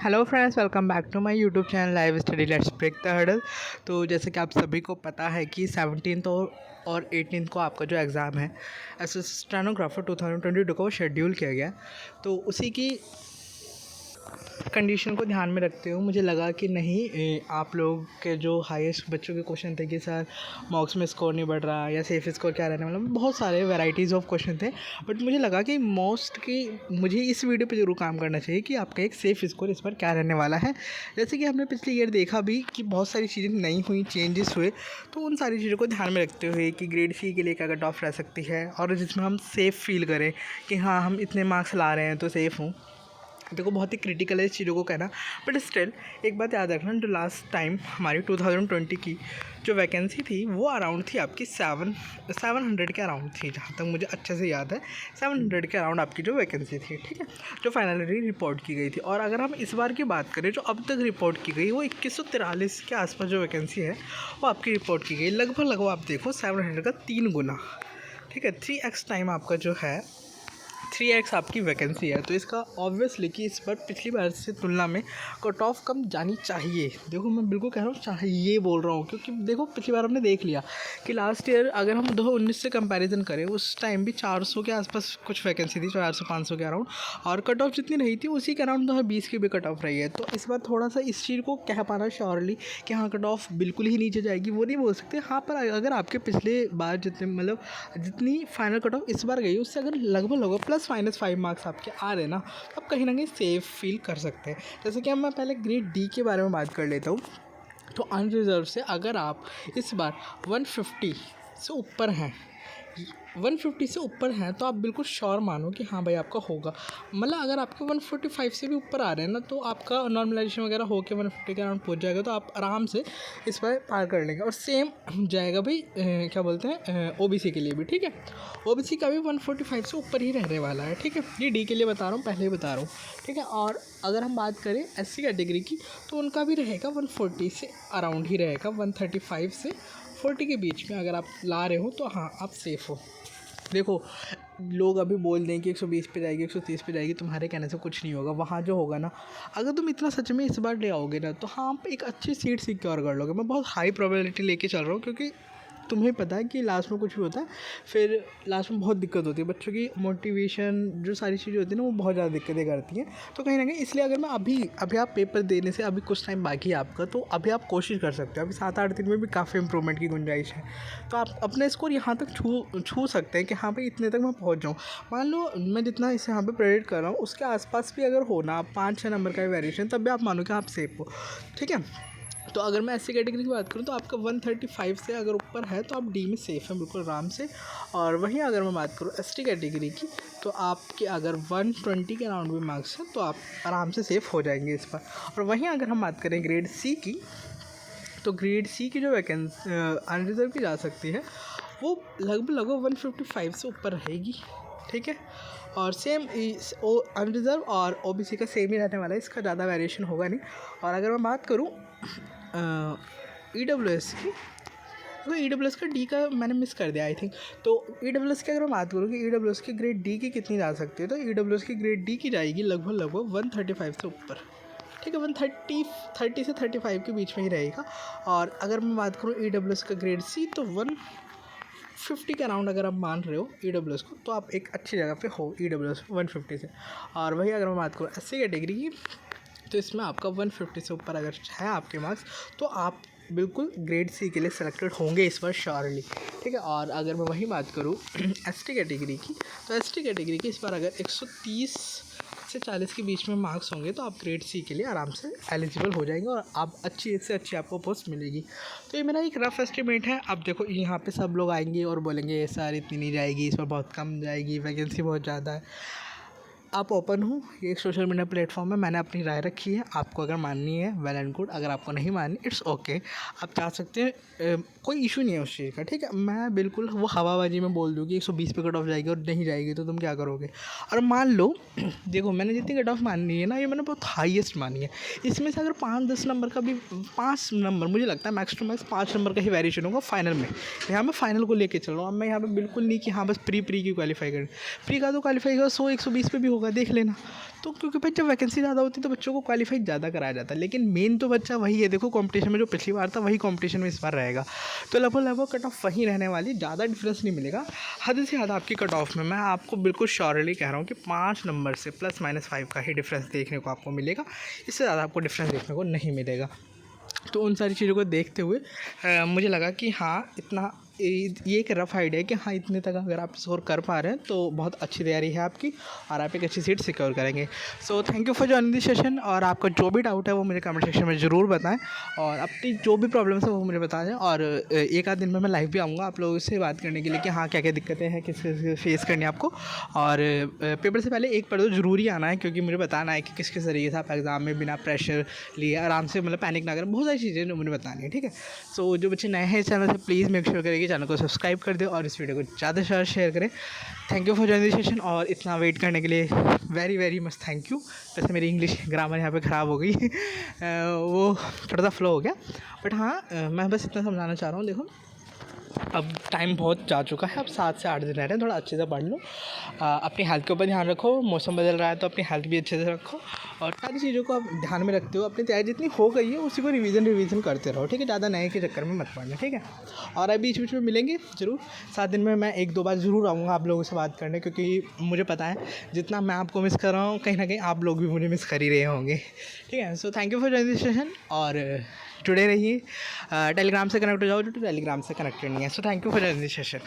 Hello friends, welcome back to my YouTube channel live study let's break the hurdle. तो जैसे कि आप सभी को पता है कि 17th और 18th को आपका जो एग्ज़ाम है एज स्टेनोग्राफर 2022 को शेड्यूल किया गया। तो उसी की कंडीशन को ध्यान में रखते हुए मुझे लगा कि नहीं, आप लोग के जो हाईएस्ट बच्चों के क्वेश्चन थे कि सर मॉक्स में स्कोर नहीं बढ़ रहा या सेफ स्कोर क्या रहने वाला, बहुत सारे वैराइटीज़ ऑफ क्वेश्चन थे। बट मुझे लगा कि मुझे इस वीडियो पे ज़रूर काम करना चाहिए कि आपका एक सेफ़ स्कोर इस पर क्या रहने वाला है। जैसे कि हमने पिछले ईयर देखा भी कि बहुत सारी चीज़ें नई हुई, चेंजेस हुए, तो उन सारी चीज़ों को ध्यान में रखते हुए कि ग्रेड सी के लिए क्या कट ऑफ रह सकती है और जिसमें हम सेफ़ फील करें कि हाँ, हम इतने मार्क्स ला रहे हैं तो सेफ़ हूँ। देखो, बहुत ही क्रिटिकल है इस चीज़ों को कहना, बट स्टिल एक बात याद रखना, जो लास्ट टाइम हमारी 2020 की जो वैकेंसी थी वो अराउंड थी आपकी 700 के अराउंड थी, जहाँ तक मुझे अच्छे से याद है 700 के अराउंड आपकी जो वैकेंसी थी, ठीक है, जो फाइनली रिपोर्ट की गई थी। और अगर हम इस बार की बात करें जो अब तक रिपोर्ट की गई, वो 2143 के आसपास जो वैकेंसी है वो आपकी रिपोर्ट की गई। लगभग आप देखो 700 का 3 गुना, ठीक है, 3x टाइम आपका जो है 3x आपकी वैकेंसी है। तो इसका ऑब्वियसली कि इस बार पिछली बार से तुलना में कट ऑफ कम जानी चाहिए। देखो, मैं बिल्कुल कह रहा हूँ चाहिए बोल रहा हूँ, क्योंकि देखो पिछली बार हमने देख लिया कि लास्ट ईयर अगर हम 2019 से कंपैरिजन करें, उस टाइम भी 400 के आसपास कुछ वैकेंसी थी, 400-500 के अराउंड, और कट ऑफ जितनी रही थी उसी के अराउंड 2020 की भी कट ऑफ रही है। तो इस बार थोड़ा सा इस चीज़ को कह पाना श्योरली कि हाँ कट ऑफ बिल्कुल ही नीचे जाएगी वो नहीं बोल सकते। हाँ, पर अगर आपके पिछले बार जितनी फाइनल कट ऑफ इस बार गई उससे अगर लगभग ±5 मार्क्स आपके आ रहे ना, तो आप कहीं ना कहीं सेफ फील कर सकते हैं। जैसे कि अब मैं पहले ग्रेड डी के बारे में बात कर लेता हूँ। तो अनरिजर्व से अगर आप इस बार 150 से ऊपर हैं 150 से ऊपर हैं तो आप बिल्कुल श्योर मानो कि हाँ भाई आपका होगा। अगर आपके 145 से भी ऊपर आ रहे हैं ना, तो आपका नॉर्मलाइजेशन वगैरह होकर 150 के अराउंड पहुँच जाएगा, तो आप आराम से इस पर पार कर लेंगे। और सेम जाएगा भाई क्या बोलते हैं ओबीसी के लिए भी, ठीक है। ओबीसी का भी 145 से ऊपर ही रहने वाला है, ठीक है। ये डी के लिए बता रहा हूँ, पहले ही बता रहा हूँ, ठीक है। और अगर हम बात करें एससी कैटेगरी की, तो उनका भी रहेगा 140 से अराउंड ही रहेगा, 135 से 40 के बीच में अगर आप ला रहे हो तो हाँ आप सेफ़ हो। देखो, लोग अभी बोल दें कि 120 पे जाएगी, 130 पे जाएगी, तुम्हारे कहने से कुछ नहीं होगा। वहाँ जो होगा ना, अगर तुम इतना सच में इस बार ले आओगे ना, तो हाँ आप एक अच्छी सीट सिक्योर कर लोगे। मैं बहुत हाई प्रोबेबिलिटी लेके चल रहा हूँ, क्योंकि तुम्हें पता है कि लास्ट में कुछ भी होता है, फिर लास्ट में बहुत दिक्कत होती है। बच्चों की मोटिवेशन जो सारी चीज़ें होती हैं ना, वो बहुत ज़्यादा दिक्कतें करती हैं। तो कहीं ना कहीं इसलिए अगर मैं अभी आप पेपर देने से अभी कुछ टाइम बाकी है आपका, तो अभी आप कोशिश कर सकते हो। अभी 7-8 दिन में भी काफ़ी इंप्रूवमेंट की गुंजाइश है, तो आप अपने स्कोर यहाँ तक छू सकते हैं कि हाँ भाई इतने तक मैं पहुँच जाऊँ। मान लो मैं जितना इसे यहाँ पर प्रेडिक्ट कर रहा हूँ उसके आसपास भी अगर हो ना 5-6 नंबर का वेरिएशन, तब भी आप मानो कि आप सेफ हो, ठीक है। तो अगर मैं एससी कैटेगरी की बात करूँ तो आपका 135 से अगर ऊपर है तो आप डी में सेफ़ हैं बिल्कुल आराम से। और वहीं अगर मैं बात करूँ एसटी कैटेगरी की, तो आपके अगर 120 के अराउंड भी मार्क्स हैं तो आप आराम से सेफ़ हो जाएंगे इस पर। और वहीं अगर हम बात करें ग्रेड सी की, तो ग्रेड सी की जो वैकेंसी अनरिजर्व की जा सकती है वो लगभग 155 से ऊपर रहेगी, ठीक है। और सेम अनरिजर्व और ओबीसी का सेम ही रहने वाला है, इसका ज़्यादा वेरिएशन होगा नहीं। और अगर मैं बात करूँ ईडब्ल्यूएस की, तो ईडब्ल्यूएस का डी का मैंने मिस कर दिया आई थिंक। तो ईडब्ल्यूएस की अगर मैं बात करूँ कि ईडब्ल्यूएस की ग्रेड डी की कितनी जा सकती है, तो ईडब्ल्यूएस की ग्रेड डी की जाएगी लगभग 135 से ऊपर, ठीक है। 130 से 35 के बीच में ही रहेगा। और अगर मैं बात करूँ ईडब्ल्यूएस का ग्रेड सी, तो 150 के अराउंड अगर आप मान रहे हो ईडब्ल्यूएस को, तो आप एक अच्छी जगह पे हो ईडब्ल्यूएस 150 से। और वही अगर मैं बात करूँ एससी कैटेगरी की, तो इसमें आपका 150 से ऊपर अगर है आपके मार्क्स, तो आप बिल्कुल ग्रेड सी के लिए सेलेक्टेड होंगे इस बार श्योरली, ठीक है। और अगर मैं वही बात करूँ एसटी कैटेगरी की, तो एसटी कैटेगरी की इस बार अगर 130 से 40 के बीच में मार्क्स होंगे तो आप ग्रेड सी के लिए आराम से एलिजिबल हो जाएंगे और आप अच्छी से अच्छी आपको पोस्ट मिलेगी। तो ये मेरा एक रफ़ एस्टिमेट है। अब देखो, यहाँ पे सब लोग आएंगे और बोलेंगे सर इतनी नहीं जाएगी, इस पर बहुत कम जाएगी, वैकेंसी बहुत ज़्यादा है। आप ओपन हो, ये एक सोशल मीडिया प्लेटफॉर्म है, मैंने अपनी राय रखी है। आपको अगर माननी है वेल एंड गुड, अगर आपको नहीं माननी इट्स ओके, आप जा सकते हैं, कोई इशू नहीं है उस चीज़ का, ठीक है। मैं बिल्कुल वो हवाबाजी में बोल दूँ कि 120 पे कट ऑफ जाएगी और नहीं जाएगी तो तुम क्या करोगे। और मान लो देखो, मैंने जितनी कट ऑफ माननी है ना, ये मैंने बहुत हाईएस्ट मानी है। इसमें से अगर 5-10 नंबर का भी 5 नंबर, मुझे लगता है मैक्स टू मैक्स 5 नंबर का ही वेरिएशन होगा फाइनल में। यहाँ मैं फाइनल को लेके चल रहा हूँ। अब मैं यहाँ पे बिल्कुल नहीं कि हाँ बस प्री की क्वालिफाई करें, प्री का तो क्वालिफाई होगा 100-120 पे भी होगा, होगा देख लेना। तो क्योंकि भाई जब वैकेंसी ज़्यादा होती है तो बच्चों को क्वालिफाई ज़्यादा कराया जाता है, लेकिन मेन तो बच्चा वही है। देखो कंपटीशन में जो पिछली बार था वही कंपटीशन में इस बार रहेगा, तो लगभग कट ऑफ वही रहने वाली, ज़्यादा डिफरेंस नहीं मिलेगा। हद से ज़्यादा आपकी कट ऑफ में मैं आपको बिल्कुल श्योरली कह रहा हूँ कि 5 नंबर से +-5 का ही डिफरेंस देखने को आपको मिलेगा, इससे ज़्यादा आपको डिफरेंस देखने को नहीं मिलेगा। तो उन सारी चीज़ों को देखते हुए मुझे लगा कि हाँ इतना ये एक रफ़ आइडिया है कि हाँ इतने तक अगर आप स्कोर कर पा रहे हैं तो बहुत अच्छी तैयारी है आपकी और आप एक अच्छी सीट सिक्योर करेंगे। So thank you for joining this session, और आपका जो भी डाउट है वो मुझे कमेंट सेक्शन में ज़रूर बताएं, और अपनी जो भी प्रॉब्लम्स है वो मुझे बता दें। और एक आध दिन में मैं लाइव भी आऊँगा आप लोगों से बात करने के लिए कि हाँ क्या क्या दिक्कतें हैं, किस किस फेस करनी है आपको। और पेपर से पहले एक बार तो ज़रूरी आना है, क्योंकि मुझे बताना है कि किस किस तरीके से आप एग्ज़ाम में बिना प्रेशर लिए आराम से, मतलब पैनिक ना करें, बहुत सारी चीज़ें जो मुझे बतानी है, ठीक है। सो जो बच्चे नए हैं इस चैनल से प्लीज़ मेक श्योर करें कि चैनल को सब्सक्राइब कर दे और इस वीडियो को ज़्यादा से ज़्यादा शेयर करें। Thank you for joining this session, और इतना वेट करने के लिए very very much thank you. वैसे मेरी इंग्लिश ग्रामर यहाँ पे ख़राब हो गई वो थोड़ा सा फ्लो हो गया, बट हाँ मैं बस इतना समझाना चाह रहा हूँ। देखो अब टाइम बहुत जा चुका है, अब 7 से 8 दिन रह रहे हैं, थोड़ा अच्छे से पढ़ लो, अपनी हेल्थ के ऊपर ध्यान रखो, मौसम बदल रहा है तो अपनी हेल्थ भी अच्छे से रखो, और सारी चीज़ों को आप ध्यान में रखते हो अपनी तैयारी जितनी हो गई है उसी को रिवीजन करते रहो, ठीक है। ज़्यादा नए के चक्कर में मत पड़ना, ठीक है। और अभी बीच बीच में मिलेंगे ज़रूर, 7 दिन में मैं 1-2 बार ज़रूर आऊँगा आप लोगों से बात करने, क्योंकि मुझे पता है जितना मैं आपको मिस कर रहा हूँ कहीं ना कहीं आप लोग भी मुझे मिस कर ही रहे होंगे, ठीक है। So thank you for joining this session, और जुड़े रहिए। टेलीग्राम से कनेक्ट हो जाओ जो टेलीग्राम से कनेक्टेड नहीं है। So thank you for joining this session.